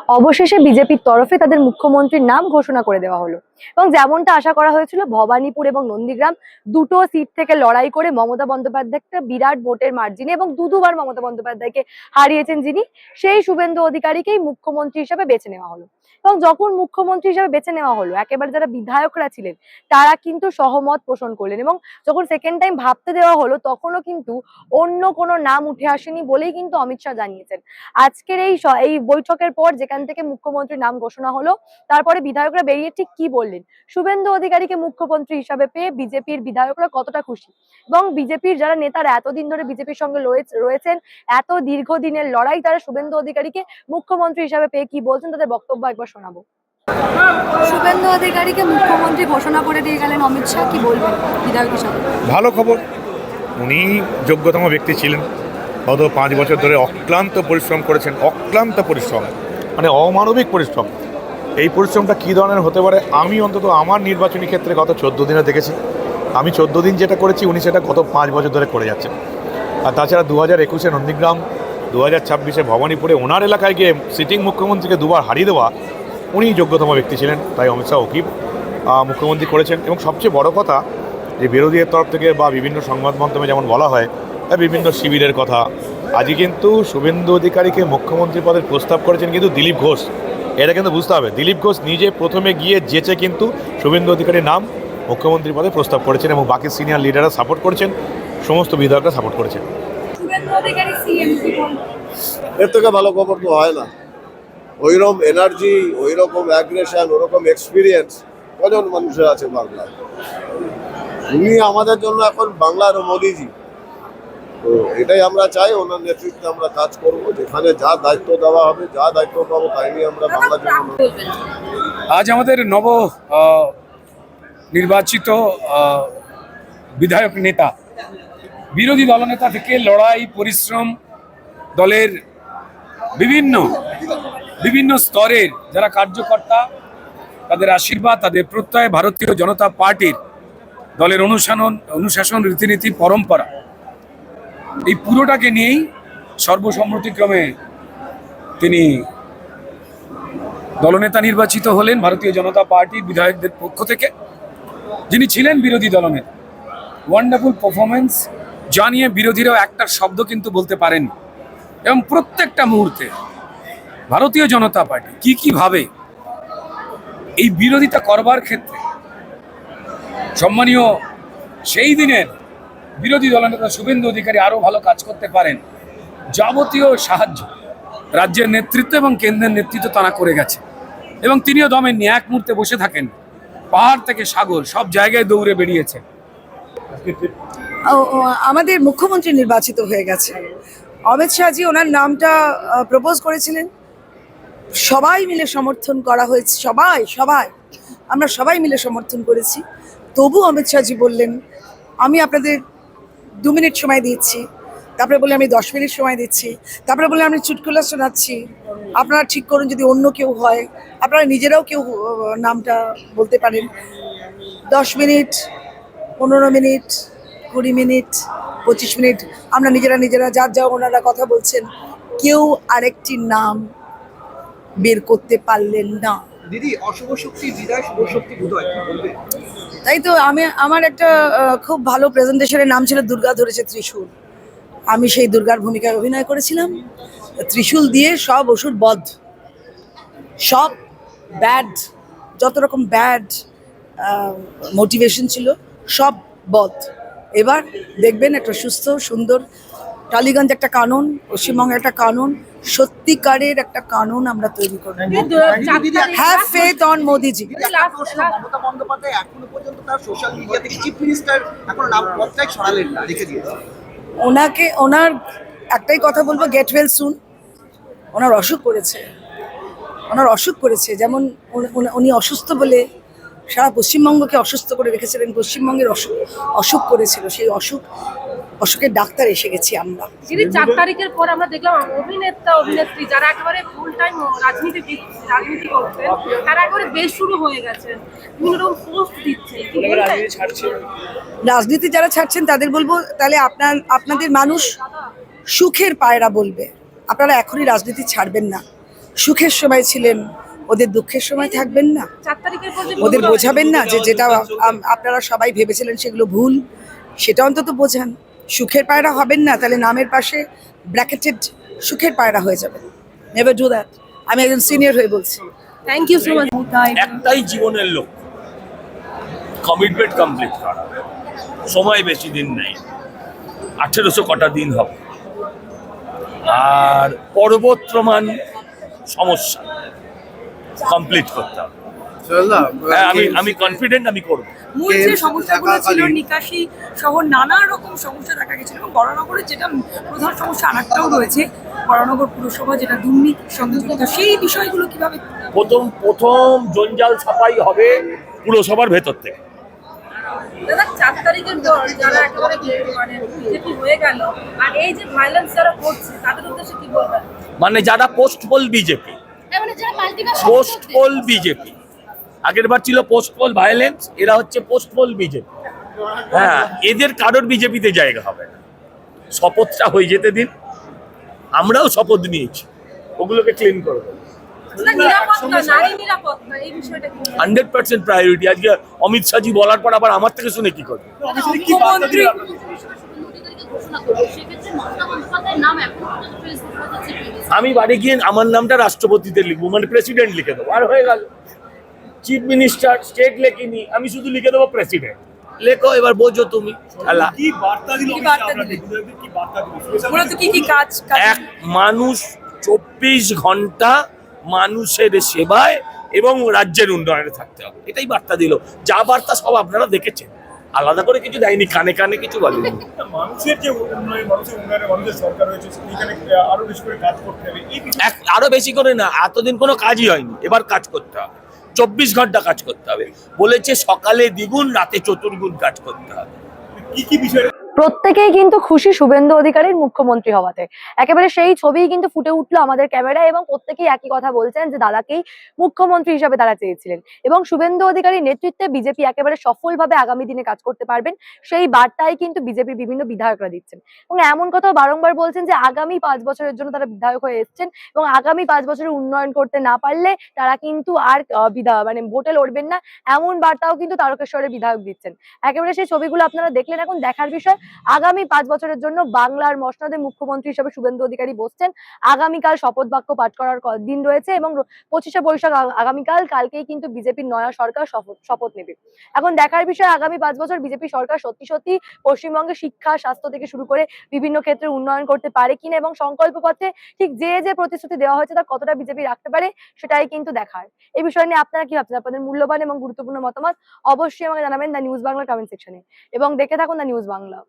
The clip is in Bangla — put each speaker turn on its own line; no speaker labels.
অবশেষে বিজেপির তরফে তাদের মুখ্যমন্ত্রীর নাম ঘোষণা করে দেওয়া হলো এবং যেমনটা আশা করা হয়েছিল ভবানীপুর এবং নন্দীগ্রাম দুটো সিট থেকে লড়াই করে মমতা বন্দ্যোপাধ্যায় একটা বিরাট ভোটের মার্জিনে এবং দুবার মমতা বন্দ্যোপাধ্যায়কে হারিয়েছেন যিনি, সেই শুভেন্দু অধিকারীকেই মুখ্যমন্ত্রী হিসেবে বেছে নেওয়া হলো। এবং যখন মুখ্যমন্ত্রী হিসেবে বেছে নেওয়া হলো একেবারে যারা বিধায়করা ছিলেন তারা কিন্তু সহমত পোষণ করলেন এবং যখন সেকেন্ড টাইম ভাবতে দেওয়া হলো তখনও কিন্তু অন্য কোনো নাম উঠে আসেনি বলেই কিন্তু অমিত শাহ জানিয়েছেন। আজকের এই বৈঠকের পর যেখান থেকে মুখ্যমন্ত্রীর নাম ঘোষণা হলো তারপরে বিধায়করা বেরিয়ে ঠিক কি বললেন, শুভেন্দু অধিকারীকে মুখ্যমন্ত্রী হিসাবে পেয়ে বিজেপির বিধায়করা কতটা খুশি এবং বিজেপির যারা নেতারা এতদিন ধরে বিজেপির সঙ্গে রয়েছেন, এত দীর্ঘদিনের লড়াই, তারা শুভেন্দু অধিকারীকে মুখ্যমন্ত্রী হিসাবে পেয়ে কি বলছেন তাদের বক্তব্য একবার শোনাবো। শুভেন্দু অধিকারীকে মুখ্যমন্ত্রী ঘোষণা করে দিয়ে গেলেন অমিত শাহ, কি বলবেন বিধায়ক হিসাবে?
ভালো খবর, উনি যোগ্যতম ব্যক্তি ছিলেন। গত 5 বছর ধরে অক্লান্ত পরিশ্রম করেছেন, অক্লান্ত পরিশ্রম মানে অমানবিক পরিশ্রম। এই পরিশ্রমটা কী ধরনের হতে পারে আমি অন্তত আমার নির্বাচনী ক্ষেত্রে গত 14 দিনে দেখেছি। আমি 14 দিন যেটা করেছি উনি সেটা গত 5 বছর ধরে করে যাচ্ছেন। আর তাছাড়া 2021-এ নন্দীগ্রাম, 2026-এ ভবানীপুরে ওনার এলাকায় গিয়ে সিটিং মুখ্যমন্ত্রীকে দুবার হারিয়ে দেওয়া, উনি যোগ্যতম ব্যক্তি ছিলেন। তাই অমিত শাহ ওকে মুখ্যমন্ত্রী করেছেন। এবং সবচেয়ে বড় কথা যে বিরোধীদের তরফ থেকে বা বিভিন্ন সংবাদ মাধ্যমে যেমন বলা হয় বিভিন্ন শিবিরের কথা, আজকে কিন্তু শুভেন্দু অধিকারীকে মুখ্যমন্ত্রী পদের প্রস্তাব করেছেন কিন্তু দিলীপ ঘোষ। এটা কিন্তু বুঝতে হবে, দিলীপ ঘোষ নিজে প্রথমে গিয়ে যেচে কিন্তু শুভেন্দু অধিকারীর নাম মুখ্যমন্ত্রী পদে প্রস্তাব করেছেন এবং বাকি সিনিয়র লিডাররা সাপোর্ট করেছেন, সমস্ত বিধায়করা সাপোর্ট করেছেন।
এর থেকে ভালো খবর তো হয় না। ওইরকম এনার্জি, ওইরকম অ্যাগ্রেশন, ওরকম এক্সপিরিয়েন্স কজন মানুষের আছে বাংলায়। উনি আমাদের জন্য এখন বাংলার মোদিজি। তো এটাই আমরা চাই, ওনার নেতৃত্বে আমরা কাজ করব। যেখানে যা দায়িত্ব দেওয়া হবে, যা দায়িত্ব পাবো তাই নিয়ে আমরা বাংলার জন্য।
আজ আমাদের নব নির্বাচিত বিধায়ক নেতা, বিরোধী দলনেতা থেকে লড়াই, পরিশ্রম, দলের বিভিন্ন স্তরের যারা কার্যকর্তা, তাদের আশীর্বাদ, তাদের প্রত্যয়, ভারতীয় জনতা পার্টির দলের অনুশাসন, রীতিনীতি, পরম্পরা, এই পুরোটাকে নিয়েই সর্বসম্মতিক্রমে তিনি দলনেতা নির্বাচিত হলেন ভারতীয় জনতা পার্টির বিধায়কদের পক্ষ থেকে, যিনি ছিলেন বিরোধী দলনেতা। ওয়ান্ডারফুল পারফরমেন্স, জানিয়ে বিরোধীরাও একটা শব্দ কিন্তু বলতে পারেন। এবং প্রত্যেকটা মুহূর্তে ভারতীয় জনতা পার্টি কিভাবে এই বিরোধিতা করবার ক্ষেত্রে সম্মানীয় সেই দিনের বিরোধী দলনেতা শুভেন্দু অধিকারী আরও ভালো কাজ করতে পারেন, যাবতীয় সাহায্য রাজ্যের নেতৃত্ব এবং কেন্দ্রের নেতৃত্ব তারা করে গেছে এবং তিনিও দমেননি, এক মুহূর্তে বসে থাকেন। পাহাড় থেকে সাগর সব জায়গায় দৌড়ে বেরিয়েছে।
আমাদের মুখ্যমন্ত্রী নির্বাচিত হয়ে গেছে। অমিত শাহজি ওনার নামটা প্রপোজ করেছিলেন, সবাই মিলে সমর্থন করা হয়েছে, সবাই আমরা সবাই মিলে সমর্থন করেছি। তবু অমিত শাহজি বললেন আমি আপনাদের 2 মিনিট সময় দিচ্ছি, তারপরে বলে আমি 10 মিনিট সময় দিচ্ছি, তারপরে বলে আমি চুটকুলা শোনাচ্ছি, আপনারা ঠিক করুন, যদি অন্য কেউ হয় আপনারা নিজেরাও কেউ নামটা বলতে পারেন। 10 মিনিট, 15 মিনিট, 20 মিনিট, 25 মিনিট আমরা নিজেরা যা ওনারা কথা বলছেন, কেউ আরেকটি নাম বের করতে পারলেন না।
দিদি, অশুভ শক্তি বিদায়, শুভ শক্তি উদয়, বলবে?
তাই তো আমার একটা খুব ভালো প্রেজেন্টেশনের নাম ছিল দুর্গা ধরেছে ত্রিশূল। আমি সেই দুর্গার ভূমিকায় অভিনয় করেছিলাম। ত্রিশূল দিয়ে সব অসুর বধ, সব ব্যাড, যত রকম ব্যাড মোটিভেশন ছিল সব বধ। এবার দেখবেন একটা সুস্থ সুন্দর টালিগঞ্জ একটা কানুন, পশ্চিমবঙ্গে একটা কানুন, সত্যিকারের একটা কানুন আমরা তৈরি করব। হ্যাভ ফেথ অন মোদিজি।
মমতা বন্দ্যোপাধ্যায় এখনো পর্যন্ত তার সোশ্যাল মিডিয়া থেকে চিফ মিনিস্টার এখনো নাম পত্রায় ছড়ালেন না, রেখে দিয়েছে।
ওনার একটাই কথা বলবো, গেট ওয়েল সুন। ওনার অসুখ করেছে, যেমন উনি অসুস্থ বলে সারা পশ্চিমবঙ্গকে অসুস্থ করে রেখেছিলেন। পশ্চিমবঙ্গের অসুখ করেছিল, সেই অসুখের ডাক্তার এসে গেছি আমরা।
4 তারিখের পর আমরা দেখলাম অভিনেত্রী যারা একেবারে ফুল টাইম রাজনীতি করতেন তারা একেবারে বেশ শুরু হয়ে গেছেন, বিভিন্ন রকম পোস্ট দিচ্ছে।
রাজনীতি যারা ছাড়ছেন তাদের বলবো, তাহলে আপনাদের মানুষ সুখের পায়রা বলবে, আপনারা এখনই রাজনীতি ছাড়বেন না। সুখের সময় ছিলেন, ওদের দুঃখের সময় থাকবেন না?
4 তারিখের পর যে
ওদের বোঝাবেন না যে যেটা আপনারা সবাই ভেবেছিলেন সেগুলো ভুল, সেটা অন্তত বোঝান। সুখের পায়রা হবেন না, তাহলে নামের পাশে ব্র্যাকেটেড সুখের পায়রা হয়ে যাবেন। Never do that. আমি একজন সিনিয়র হয়ে বলছি।
Thank you so much.
একটাই জীবনের লক্ষ্য, কমিটমেন্ট কমপ্লিট করা। সময় বেশি দিন নেই, 1800 কটা দিন হবে। আর পর্বতপ্রমাণ সমস্যা কমপ্লিট করতে হবে। হ্যাঁ, আমি কনফিডেন্ট আমি করবো।
মূল যে সমস্যাগুলো ছিল, নিকাশি সহ নানা রকম সমস্যা দেখা গেছিল, এবং বরানগরের যেটা প্রধান সমস্যা আরেকটাও রয়েছে, বরানগর পুরসভা যেটা দুর্নীতির সঙ্গে যুক্ত, সেই বিষয়গুলো কিভাবে?
প্রথম জঞ্জাল ছাপাই হবে পুরসভার ভেতর থেকে।
দাদা 4 তারিখের পর যারা একেবারে মানে বিজেপি হয়ে গেল, আর এই যে ভায়োলেন্স যারা করছে তাদের উদ্দেশ্যে কি বলবেন?
মানে যারা পোস্ট পোল বিজেপি,
মানে যারা মাল্টিভার
পোস্ট পোল বিজেপি, আগের বার ছিল পোস্ট পোল ভায়োলেন্স, এরা হচ্ছে পোস্ট পোল বিজেপি। হ্যাঁ, এদের কারোর বিজেপিতে জায়গা হবে না। শপথটা হয়ে যেতে দিন, আমরাও শপথ নিয়েছি, ওগুলোকে ক্লিন করে দেবো।
নিরাপত্তা, নারী নিরাপত্তা, এই বিষয়টা কি?
100% প্রায়োরিটি। আজকে অমিত শাহজি বলার পর আবার আমার থেকে শুনে কি করবে?
মুখ্যমন্ত্রী
আমি বাড়ি গিয়ে আমার নামটা রাষ্ট্রপতিতে লিখবো, মানে প্রেসিডেন্ট লিখে দেবো, আর হয়ে গেল। চিফ মিনিস্টার, স্টেট লেখিনি, আমি শুধু লিখে দেবো প্রেসিডেন্ট। লেখো, এবার বোঝো তুমি খেলা।
কি বার্তা মূলত কি কাজ?
এক মানুষ 24 ঘন্টা মানুষের সেবায় এবং রাজ্যের উন্নয়নে থাকতে হবে, এটাই বার্তা দিল। যা বার্তা সব আপনারা দেখেছেন, আলাদা করে কিছু দেয়নি, কানে কানে কিছু বলেনি।
মানুষের যে উন্নয়ন, মানুষের উন্নয়নে মানুষের সরকার রয়েছে, এখানে আরো বেশি করে কাজ করতে হবে।
আরো বেশি করে না, এতদিন কোনো কাজই হয়নি, এবার কাজ করতে হবে। 24 ঘন্টা কাজ করতে হবে বলেছে, সকালে দ্বিগুণ, রাতে চতুর্গুণ কাজ করতে হবে।
কি বিষয়?
প্রত্যেকেই কিন্তু খুশি শুভেন্দু অধিকারীর মুখ্যমন্ত্রী হওয়াতে। একেবারে সেই ছবিই কিন্তু ফুটে উঠলো আমাদের ক্যামেরায়, এবং প্রত্যেকেই একই কথা বলছেন যে দাদাকেই মুখ্যমন্ত্রী হিসাবে তারা চেয়েছিলেন, এবং শুভেন্দু অধিকারীর নেতৃত্বে বিজেপি একেবারে সফলভাবে আগামী দিনে কাজ করতে পারবেন, সেই বার্তাই কিন্তু বিজেপির বিভিন্ন বিধায়করা দিচ্ছেন। এবং এমন কথাও বারংবার বলছেন যে আগামী 5 বছরের জন্য তারা বিধায়ক হয়ে এসেছেন, এবং আগামী 5 বছরের উন্নয়ন করতে না পারলে তারা কিন্তু আর মানে ভোটে লড়বেন না, এমন বার্তাও কিন্তু তারকেশ্বরের বিধায়ক দিচ্ছেন। একেবারে সেই ছবিগুলো আপনারা দেখলেন। এখন দেখার বিষয়, আগামী 5 বছরের জন্য বাংলার মসনদে মুখ্যমন্ত্রী হিসেবে শুভেন্দু অধিকারী বসছেন। আগামীকাল শপথ বাক্য পাঠ করার দিন রয়েছে, এবং 25শে বৈশাখ আগামীকাল, কালকেই কিন্তু বিজেপির নয়া সরকার শপথ নেবে। এখন দেখার বিষয়, আগামী 5 বছর বিজেপি সরকার সত্যি সত্যি পশ্চিমবঙ্গে শিক্ষা, স্বাস্থ্য থেকে শুরু করে বিভিন্ন ক্ষেত্রে উন্নয়ন করতে পারে কিনা, এবং সংকল্প পত্রে ঠিক যে প্রতিশ্রুতি দেওয়া হয়েছে তা কতটা বিজেপি রাখতে পারে, সেটাই কিন্তু দেখার। এই বিষয় নিয়ে আপনারা কি ভাবছেন? আপনাদের মূল্যবান এবং গুরুত্বপূর্ণ মতামত অবশ্যই আমাকে জানাবেন দ্য নিউজ বাংলা কমেন্ট সেকশনে, এবং দেখে থাকুন দ্য নিউজ বাংলা।